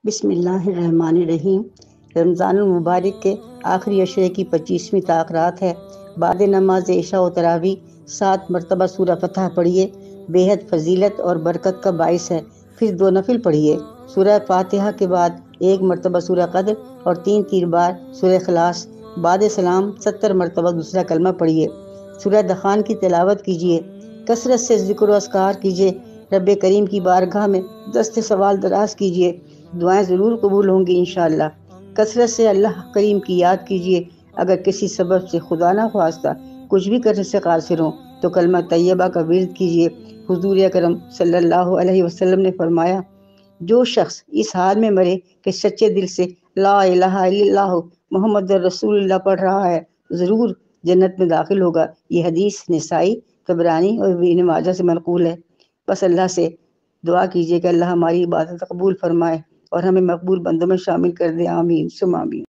بسم اللہ الرحمن الرحیم۔ رمضان المبارک کے آخری عشرے کی 25ویں طاق رات ہے۔ بعد نماز عشاء و تراویح 7 مرتبہ سورہ فتح پڑھیے، بے حد فضیلت اور برکت کا باعث ہے۔ پھر 2 نفل پڑھیے، سورہ فاتحہ کے بعد 1 مرتبہ سورہ قدر اور 3 بار سورہ اخلاص۔ بعد سلام 70 مرتبہ دوسرا کلمہ پڑھیے۔ سورہ دخان کی تلاوت کیجیے، کثرت سے ذکر و اذکار کیجیے، رب کریم کی بارگاہ میں دست سوال دراز کیجیے، دعائیں ضرور قبول ہوں گی انشاءاللہ۔ کثرت سے اللہ کریم کی یاد کیجیے۔ اگر کسی سبب سے خدا نہ خواستہ کچھ بھی کرنے سے قاصر ہوں تو کلمہ طیبہ کا ورد کیجیے۔ حضور اکرم صلی اللہ علیہ وسلم نے فرمایا، جو شخص اس حال میں مرے کہ سچے دل سے لا الہ الا اللہ محمد رسول اللہ پڑھ رہا ہے، ضرور جنت میں داخل ہوگا۔ یہ حدیث نسائی، طبرانی اور ابن ماجہ سے منقول ہے۔ بس اللہ سے دعا کیجیے کہ اللہ ہماری عبادت قبول فرمائے اور ہمیں مقبول بندوں میں شامل کر دے۔ آمین ثم آمین۔